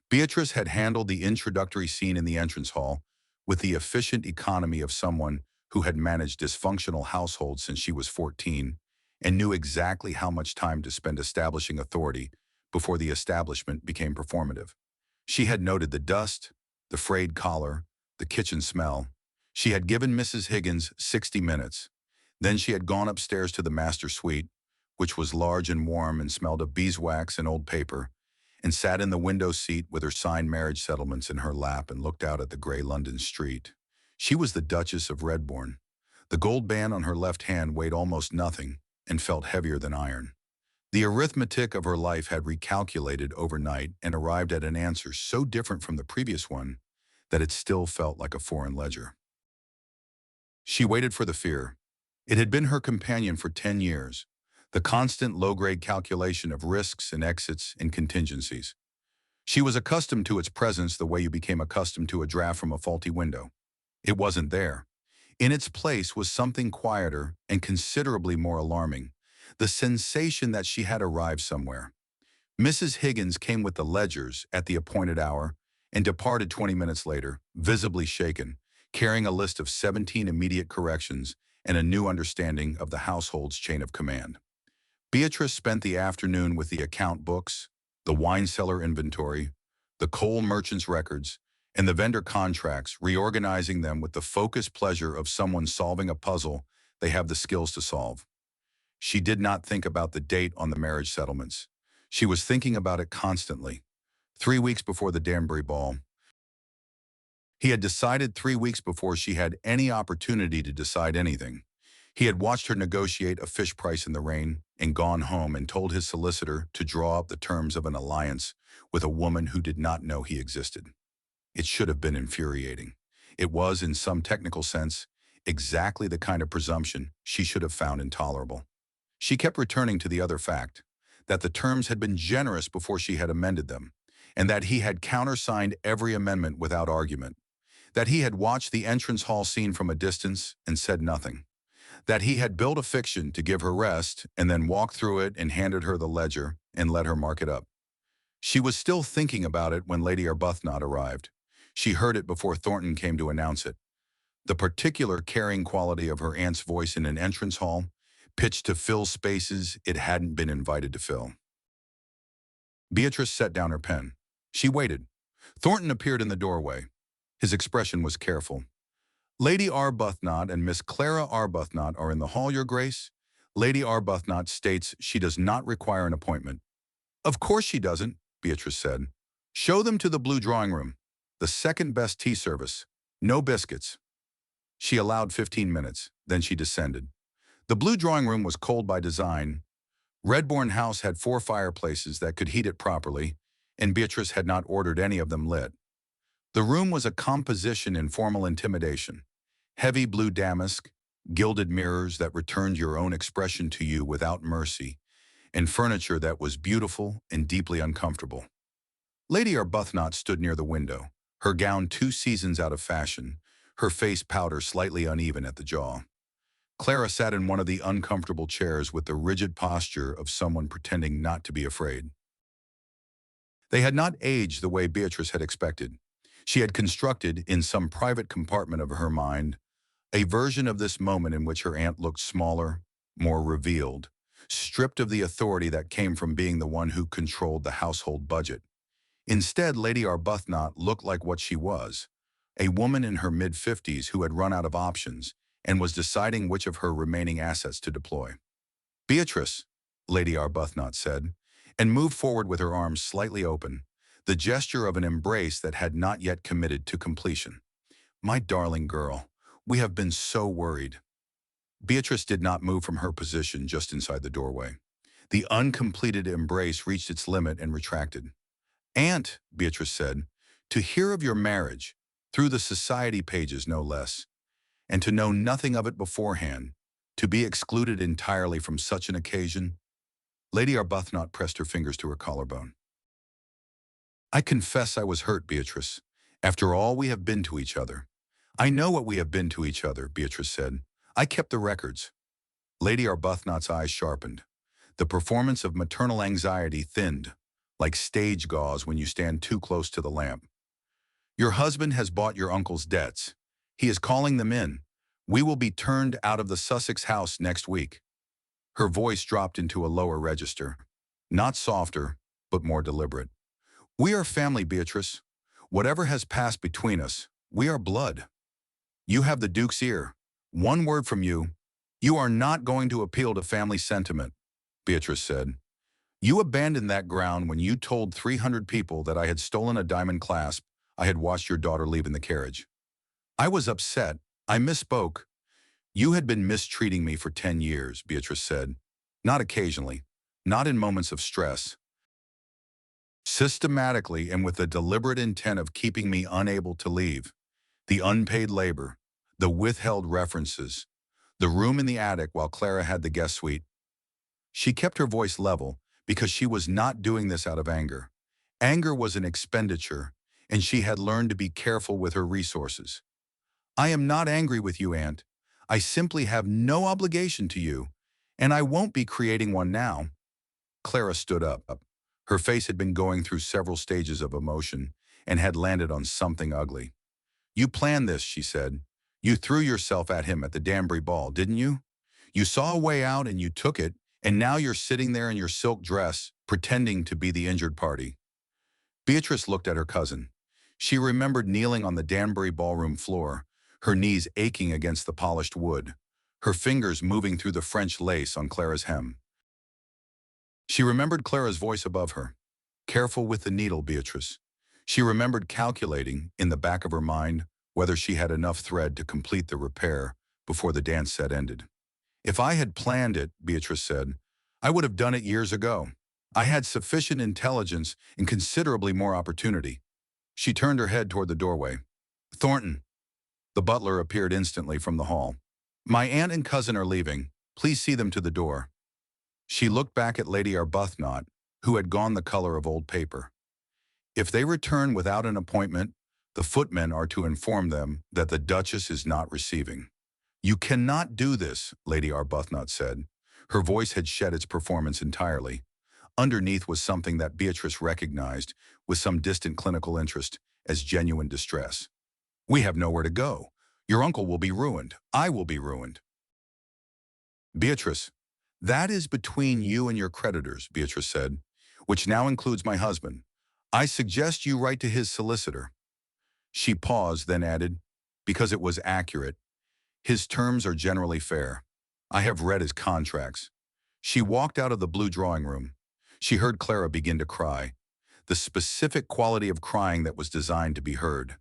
Beatrice had handled the introductory scene in the entrance hall with the efficient economy of someone who had managed dysfunctional households since she was 14 and knew exactly how much time to spend establishing authority before the establishment became performative. She had noted the dust, the frayed collar, the kitchen smell. She had given Mrs. Higgins 60 minutes. Then she had gone upstairs to the master suite, which was large and warm and smelled of beeswax and old paper, and sat in the window seat with her signed marriage settlements in her lap and looked out at the gray London street. She was the Duchess of Redbourne. The gold band on her left hand weighed almost nothing and felt heavier than iron. The arithmetic of her life had recalculated overnight and arrived at an answer so different from the previous one that it still felt like a foreign ledger. She waited for the fear. It had been her companion for 10 years, the constant low-grade calculation of risks and exits and contingencies. She was accustomed to its presence the way you became accustomed to a draft from a faulty window. It wasn't there. In its place was something quieter and considerably more alarming, the sensation that she had arrived somewhere. Mrs. Higgins came with the ledgers at the appointed hour and departed 20 minutes later, visibly shaken, carrying a list of 17 immediate corrections and a new understanding of the household's chain of command. Beatrice spent the afternoon with the account books, the wine cellar inventory, the coal merchant's records, and the vendor contracts, reorganizing them with the focused pleasure of someone solving a puzzle they have the skills to solve. She did not think about the date on the marriage settlements. She was thinking about it constantly. 3 weeks before the Danbury ball. He had decided 3 weeks before she had any opportunity to decide anything. He had watched her negotiate a fish price in the rain and gone home and told his solicitor to draw up the terms of an alliance with a woman who did not know he existed. It should have been infuriating. It was, in some technical sense, exactly the kind of presumption she should have found intolerable. She kept returning to the other fact, that the terms had been generous before she had amended them, and that he had countersigned every amendment without argument, that he had watched the entrance hall scene from a distance and said nothing, that he had built a fiction to give her rest and then walked through it and handed her the ledger and let her mark it up. She was still thinking about it when Lady Arbuthnot arrived. She heard it before Thornton came to announce it. The particular carrying quality of her aunt's voice in an entrance hall, pitched to fill spaces it hadn't been invited to fill. Beatrice set down her pen. She waited. Thornton appeared in the doorway. His expression was careful. "Lady Arbuthnot and Miss Clara Arbuthnot are in the hall, Your Grace. Lady Arbuthnot states she does not require an appointment." "Of course she doesn't," Beatrice said. "Show them to the blue drawing room. The second best tea service. No biscuits." She allowed 15 minutes, then she descended. The blue drawing room was cold by design. Redbourne House had 4 fireplaces that could heat it properly, and Beatrice had not ordered any of them lit. The room was a composition in formal intimidation. Heavy blue damask, gilded mirrors that returned your own expression to you without mercy, and furniture that was beautiful and deeply uncomfortable. Lady Arbuthnot stood near the window, her gown 2 seasons out of fashion, her face powder slightly uneven at the jaw. Clara sat in one of the uncomfortable chairs with the rigid posture of someone pretending not to be afraid. They had not aged the way Beatrice had expected. She had constructed, in some private compartment of her mind, a version of this moment in which her aunt looked smaller, more revealed, stripped of the authority that came from being the one who controlled the household budget. Instead, Lady Arbuthnot looked like what she was, a woman in her mid-50s who had run out of options and was deciding which of her remaining assets to deploy. "Beatrice," Lady Arbuthnot said, and moved forward with her arms slightly open, the gesture of an embrace that had not yet committed to completion. "My darling girl, we have been so worried." Beatrice did not move from her position just inside the doorway. The uncompleted embrace reached its limit and retracted. "Aunt," Beatrice said, "to hear of your marriage, through the society pages no less, and to know nothing of it beforehand, to be excluded entirely from such an occasion." Lady Arbuthnot pressed her fingers to her collarbone. "I confess I was hurt, Beatrice, after all we have been to each other." "I know what we have been to each other," Beatrice said. "I kept the records." Lady Arbuthnot's eyes sharpened. The performance of maternal anxiety thinned, like stage gauze when you stand too close to the lamp. "Your husband has bought your uncle's debts. He is calling them in. We will be turned out of the Sussex house next week." Her voice dropped into a lower register, not softer, but more deliberate. "We are family, Beatrice. Whatever has passed between us, we are blood. You have the Duke's ear. One word from you. You are not going to appeal to family sentiment," Beatrice said. "You abandoned that ground when you told 300 people that I had stolen a diamond clasp I had watched your daughter leave in the carriage. I was upset. I misspoke. You had been mistreating me for 10 years, Beatrice said. Not occasionally, not in moments of stress. Systematically and with the deliberate intent of keeping me unable to leave. The unpaid labor, the withheld references, the room in the attic while Clara had the guest suite." She kept her voice level because she was not doing this out of anger. Anger was an expenditure, and she had learned to be careful with her resources. "I am not angry with you, Aunt. I simply have no obligation to you, and I won't be creating one now." Clara stood up. Her face had been going through several stages of emotion and had landed on something ugly. "You planned this," she said. "You threw yourself at him at the Danbury ball, didn't you? You saw a way out and you took it, and now you're sitting there in your silk dress, pretending to be the injured party." Beatrice looked at her cousin. She remembered kneeling on the Danbury ballroom floor, her knees aching against the polished wood, her fingers moving through the French lace on Clara's hem. She remembered Clara's voice above her. "Careful with the needle, Beatrice." She remembered calculating, in the back of her mind, whether she had enough thread to complete the repair before the dance set ended. "If I had planned it," Beatrice said, "I would have done it years ago. I had sufficient intelligence and considerably more opportunity." She turned her head toward the doorway. "Thornton." The butler appeared instantly from the hall. "My aunt and cousin are leaving. Please see them to the door." She looked back at Lady Arbuthnot, who had gone the color of old paper. "If they return without an appointment, the footmen are to inform them that the Duchess is not receiving." "You cannot do this," Lady Arbuthnot said. Her voice had shed its performance entirely. Underneath was something that Beatrice recognized, with some distant clinical interest, as genuine distress. "We have nowhere to go. Your uncle will be ruined. I will be ruined." "Beatrice, that is between you and your creditors," Beatrice said, "which now includes my husband. I suggest you write to his solicitor." She paused, then added, "Because it was accurate. His terms are generally fair. I have read his contracts." She walked out of the blue drawing room. She heard Clara begin to cry, the specific quality of crying that was designed to be heard.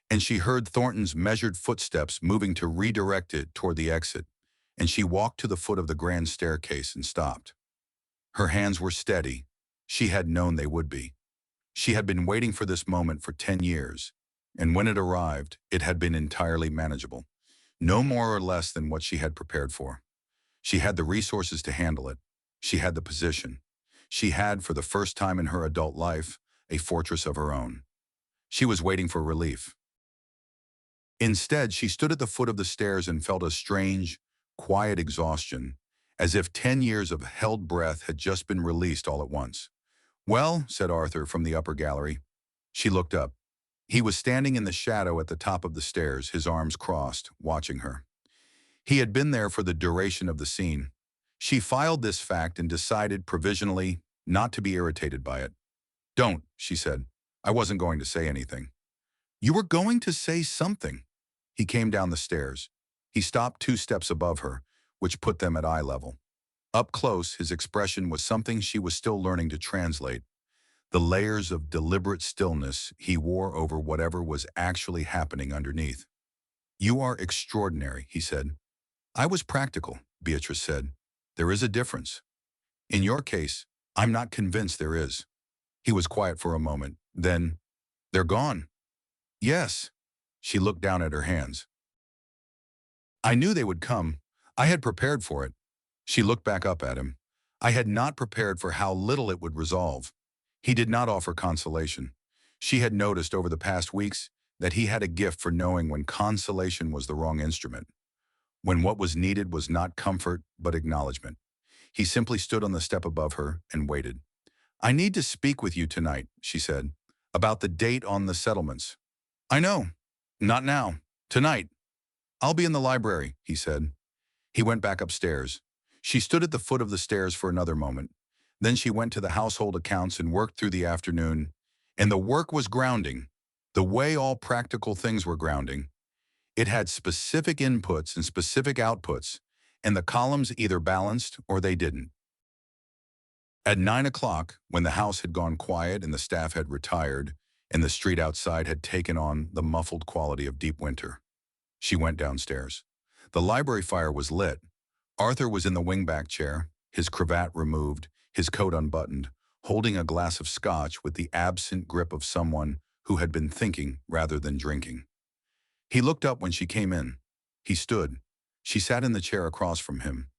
And she heard Thornton's measured footsteps moving to redirect it toward the exit, and she walked to the foot of the grand staircase and stopped. Her hands were steady. She had known they would be. She had been waiting for this moment for 10 years, and when it arrived, it had been entirely manageable, no more or less than what she had prepared for. She had the resources to handle it. She had the position. She had, for the first time in her adult life, a fortress of her own. She was waiting for relief. Instead, she stood at the foot of the stairs and felt a strange, quiet exhaustion, as if 10 years of held breath had just been released all at once. "Well," said Arthur from the upper gallery. She looked up. He was standing in the shadow at the top of the stairs, his arms crossed, watching her. He had been there for the duration of the scene. She filed this fact and decided provisionally not to be irritated by it. "Don't," she said. "I wasn't going to say anything." "You were going to say something." He came down the stairs. He stopped 2 steps above her, which put them at eye level. Up close, his expression was something she was still learning to translate. The layers of deliberate stillness he wore over whatever was actually happening underneath. "You are extraordinary," he said. "I was practical," Beatrice said. "There is a difference. In your case, I'm not convinced there is." He was quiet for a moment. Then, "They're gone." "Yes." She looked down at her hands. "I knew they would come. I had prepared for it." She looked back up at him. "I had not prepared for how little it would resolve." He did not offer consolation. She had noticed over the past weeks that he had a gift for knowing when consolation was the wrong instrument, when what was needed was not comfort but acknowledgement. He simply stood on the step above her and waited. "I need to speak with you tonight," she said, "about the date on the settlements." "I know. Not now. Tonight." "I'll be in the library," he said. He went back upstairs. She stood at the foot of the stairs for another moment. Then she went to the household accounts and worked through the afternoon. And the work was grounding, the way all practical things were grounding. It had specific inputs and specific outputs, and the columns either balanced or they didn't. At 9 o'clock, when the house had gone quiet and the staff had retired, and the street outside had taken on the muffled quality of deep winter, she went downstairs. The library fire was lit. Arthur was in the wingback chair, his cravat removed, his coat unbuttoned, holding a glass of scotch with the absent grip of someone who had been thinking rather than drinking. He looked up when she came in. He stood. She sat in the chair across from him.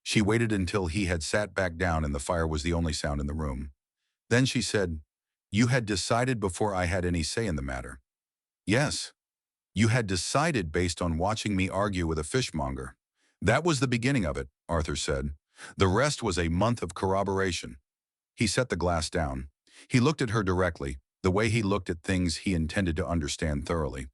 She waited until he had sat back down and the fire was the only sound in the room. Then she said, "You had decided before I had any say in the matter." "Yes. You had decided based on watching me argue with a fishmonger." "That was the beginning of it," Arthur said. "The rest was a month of corroboration." He set the glass down. He looked at her directly, the way he looked at things he intended to understand thoroughly.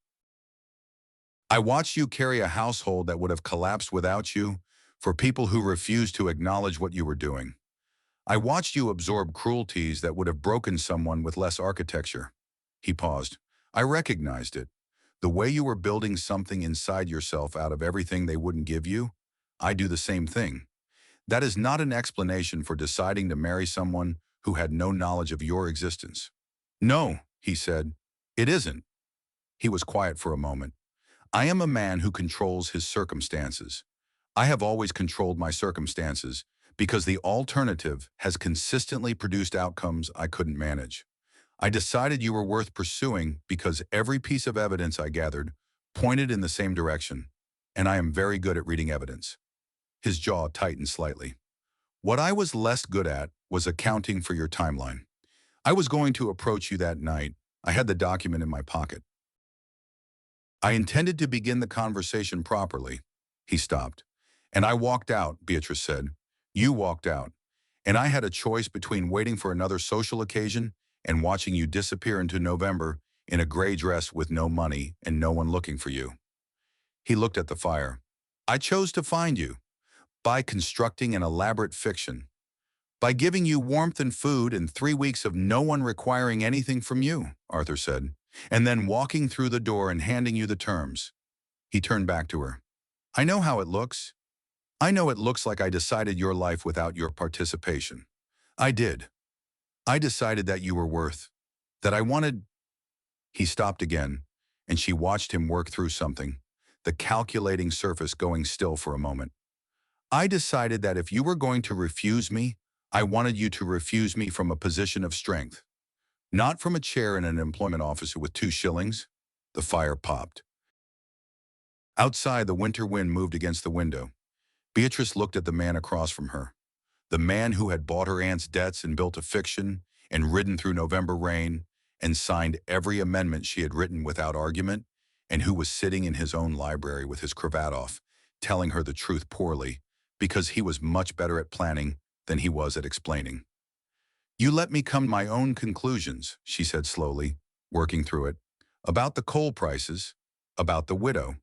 "I watched you carry a household that would have collapsed without you, for people who refused to acknowledge what you were doing. I watched you absorb cruelties that would have broken someone with less architecture." He paused. "I recognized it. The way you were building something inside yourself out of everything they wouldn't give you. I do the same thing. That is not an explanation for deciding to marry someone who had no knowledge of your existence." "No," he said, "it isn't." He was quiet for a moment. "I am a man who controls his circumstances. I have always controlled my circumstances because the alternative has consistently produced outcomes I couldn't manage. I decided you were worth pursuing because every piece of evidence I gathered pointed in the same direction, and I am very good at reading evidence." His jaw tightened slightly. "What I was less good at was accounting for your timeline. I was going to approach you that night. I had the document in my pocket. I intended to begin the conversation properly." He stopped. "And I walked out," Beatrice said. "You walked out. And I had a choice between waiting for another social occasion and watching you disappear into November in a gray dress with no money and no one looking for you." He looked at the fire. "I chose to find you by constructing an elaborate fiction, by giving you warmth and food and 3 weeks of no one requiring anything from you," Arthur said, "and then walking through the door and handing you the terms." He turned back to her. "I know how it looks. I know it looks like I decided your life without your participation. I did. I decided that you were worth, that I wanted—" He stopped again, and she watched him work through something, the calculating surface going still for a moment. "I decided that if you were going to refuse me, I wanted you to refuse me from a position of strength. Not from a chair in an employment office with 2 shillings. The fire popped. Outside, the winter wind moved against the window. Beatrice looked at the man across from her. The man who had bought her aunt's debts and built a fiction and ridden through November rain and signed every amendment she had written without argument, and who was sitting in his own library with his cravat off, telling her the truth poorly, because he was much better at planning than he was at explaining. "You let me come to my own conclusions," she said slowly, working through it, "about the coal prices, about the widow.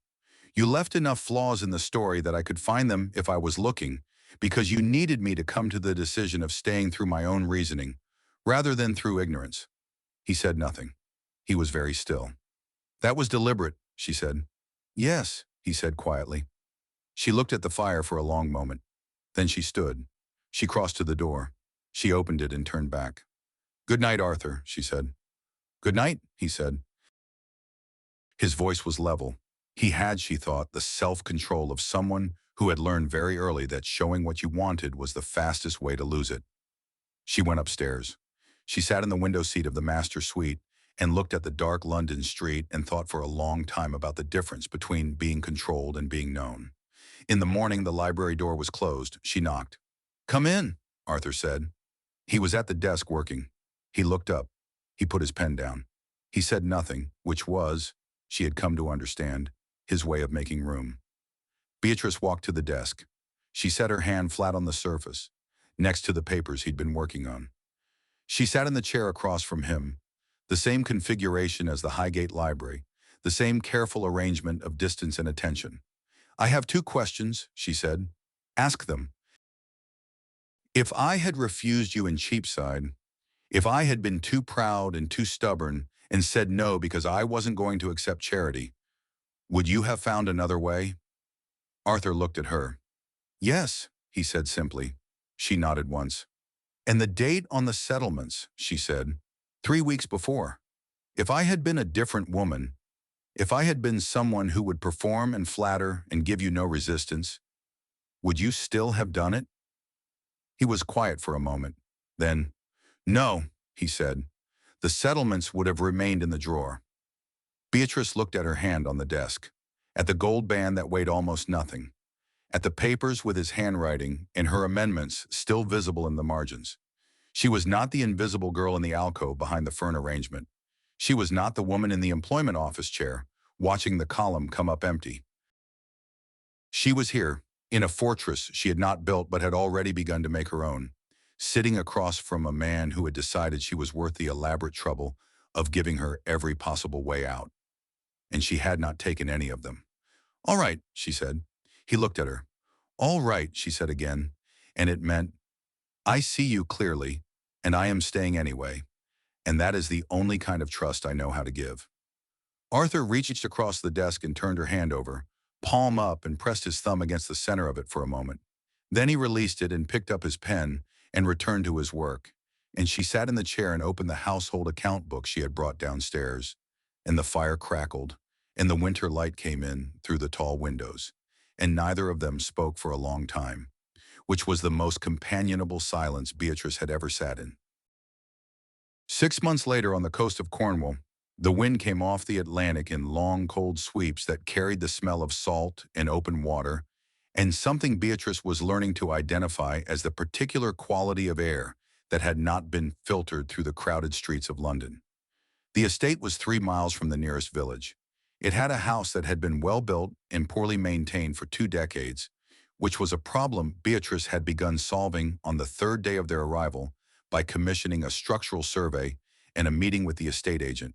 You left enough flaws in the story that I could find them if I was looking, because you needed me to come to the decision of staying through my own reasoning, rather than through ignorance." He said nothing. He was very still. "That was deliberate," she said. "Yes," he said quietly. She looked at the fire for a long moment. Then she stood. She crossed to the door. She opened it and turned back. "Good night, Arthur," she said. "Good night," he said. His voice was level. He had, she thought, the self-control of someone who had learned very early that showing what you wanted was the fastest way to lose it. She went upstairs. She sat in the window seat of the master suite and looked at the dark London street and thought for a long time about the difference between being controlled and being known. In the morning, the library door was closed. She knocked. "Come in," Arthur said. He was at the desk working. He looked up. He put his pen down. He said nothing, which was, she had come to understand, his way of making room. Beatrice walked to the desk. She set her hand flat on the surface, next to the papers he'd been working on. She sat in the chair across from him, the same configuration as the Highgate Library, the same careful arrangement of distance and attention. "I have 2 questions," she said. "Ask them. If I had refused you in Cheapside, if I had been too proud and too stubborn and said no because I wasn't going to accept charity, would you have found another way?" Arthur looked at her. "Yes," he said simply. She nodded once. "And the date on the settlements," she said, 3 weeks before. If I had been a different woman, if I had been someone who would perform and flatter and give you no resistance, would you still have done it?" He was quiet for a moment. Then, "No," he said. "The settlements would have remained in the drawer." Beatrice looked at her hand on the desk, at the gold band that weighed almost nothing, at the papers with his handwriting and her amendments still visible in the margins. She was not the invisible girl in the alcove behind the fern arrangement. She was not the woman in the employment office chair, watching the column come up empty. She was here, in a fortress she had not built but had already begun to make her own, sitting across from a man who had decided she was worth the elaborate trouble of giving her every possible way out. And she had not taken any of them. "All right," she said. He looked at her. "All right," she said again, and it meant, "I see you clearly, and I am staying anyway, and that is the only kind of trust I know how to give." Arthur reached across the desk and turned her hand over, palm up, and pressed his thumb against the center of it for a moment. Then he released it and picked up his pen and returned to his work, and she sat in the chair and opened the household account book she had brought downstairs, and the fire crackled, and the winter light came in through the tall windows, and neither of them spoke for a long time, which was the most companionable silence Beatrice had ever sat in. 6 months later, on the coast of Cornwall, the wind came off the Atlantic in long, cold sweeps that carried the smell of salt and open water, and something Beatrice was learning to identify as the particular quality of air that had not been filtered through the crowded streets of London. The estate was 3 miles from the nearest village. It had a house that had been well built and poorly maintained for 2 decades, which was a problem Beatrice had begun solving on the 3rd day of their arrival by commissioning a structural survey and a meeting with the estate agent,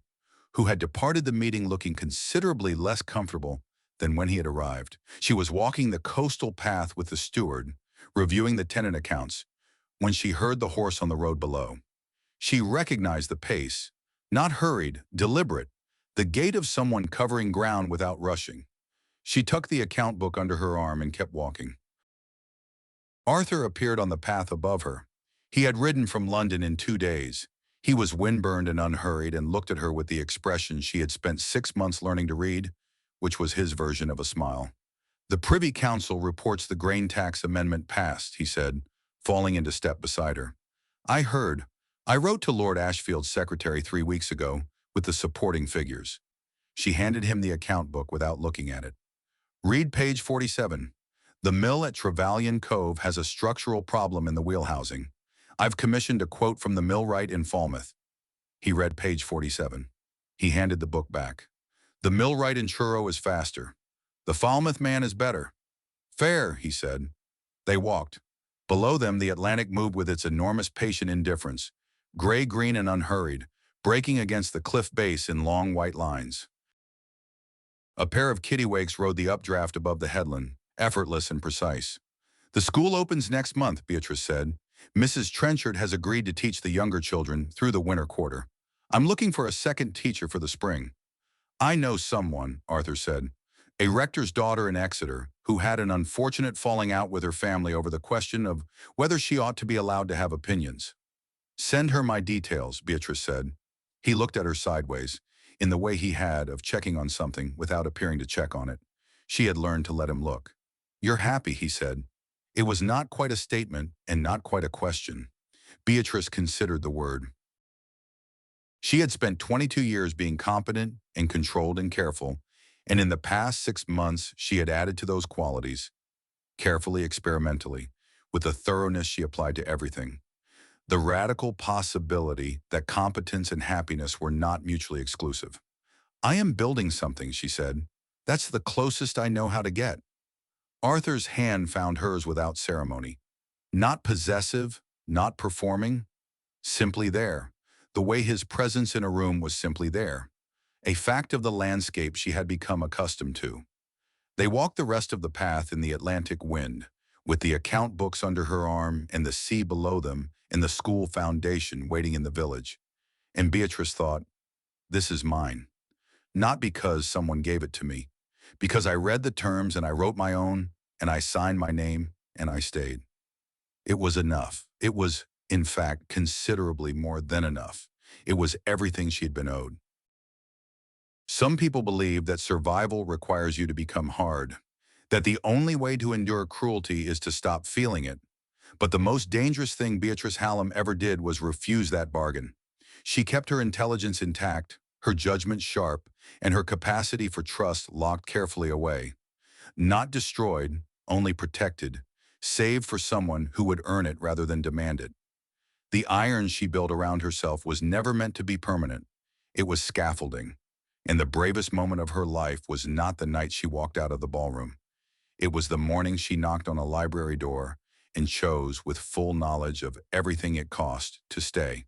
who had departed the meeting looking considerably less comfortable than when he had arrived. She was walking the coastal path with the steward, reviewing the tenant accounts, when she heard the horse on the road below. She recognized the pace, not hurried, deliberate, the gait of someone covering ground without rushing. She tucked the account book under her arm and kept walking. Arthur appeared on the path above her. He had ridden from London in 2 days. He was windburned and unhurried and looked at her with the expression she had spent 6 months learning to read, which was his version of a smile. "The Privy Council reports the grain tax amendment passed," he said, falling into step beside her. "I heard, I wrote to Lord Ashfield's secretary 3 weeks ago with the supporting figures. She handed him the account book without looking at it. Read page 47. The mill at Trevelyan Cove has a structural problem in the wheel housing. I've commissioned a quote from the millwright in Falmouth. He read page 47. He handed the book back. The millwright in Truro is faster. The Falmouth man is better. Fair, he said. They walked. Below them, the Atlantic moved with its enormous patient indifference, gray-green and unhurried, breaking against the cliff base in long white lines. A pair of kittiwakes rode the updraft above the headland, effortless and precise. The school opens next month, Beatrice said. Mrs. Trenchard has agreed to teach the younger children through the winter quarter. I'm looking for a second teacher for the spring. I know someone, Arthur said, a rector's daughter in Exeter, who had an unfortunate falling out with her family over the question of whether she ought to be allowed to have opinions. Send her my details, Beatrice said. He looked at her sideways, in the way he had of checking on something without appearing to check on it. She had learned to let him look. You're happy, he said. It was not quite a statement and not quite a question. Beatrice considered the word. She had spent 22 years being competent and controlled and careful, and in the past 6 months she had added to those qualities, carefully, experimentally, with the thoroughness she applied to everything. The radical possibility that competence and happiness were not mutually exclusive. I am building something, she said. That's the closest I know how to get. Arthur's hand found hers without ceremony. Not possessive, not performing, simply there. The way his presence in a room was simply there. A fact of the landscape she had become accustomed to. They walked the rest of the path in the Atlantic wind, with the account books under her arm and the sea below them and the school foundation waiting in the village. And Beatrice thought, this is mine. Not because someone gave it to me, because I read the terms and I wrote my own, and I signed my name, and I stayed. It was enough. It was, in fact, considerably more than enough. It was everything she had been owed. Some people believe that survival requires you to become hard, that the only way to endure cruelty is to stop feeling it. But the most dangerous thing Beatrice Hallam ever did was refuse that bargain. She kept her intelligence intact, her judgment sharp, and her capacity for trust locked carefully away. Not destroyed, only protected, saved for someone who would earn it rather than demand it. The iron she built around herself was never meant to be permanent. It was scaffolding. And the bravest moment of her life was not the night she walked out of the ballroom. It was the morning she knocked on a library door and chose, with full knowledge of everything it cost, to stay.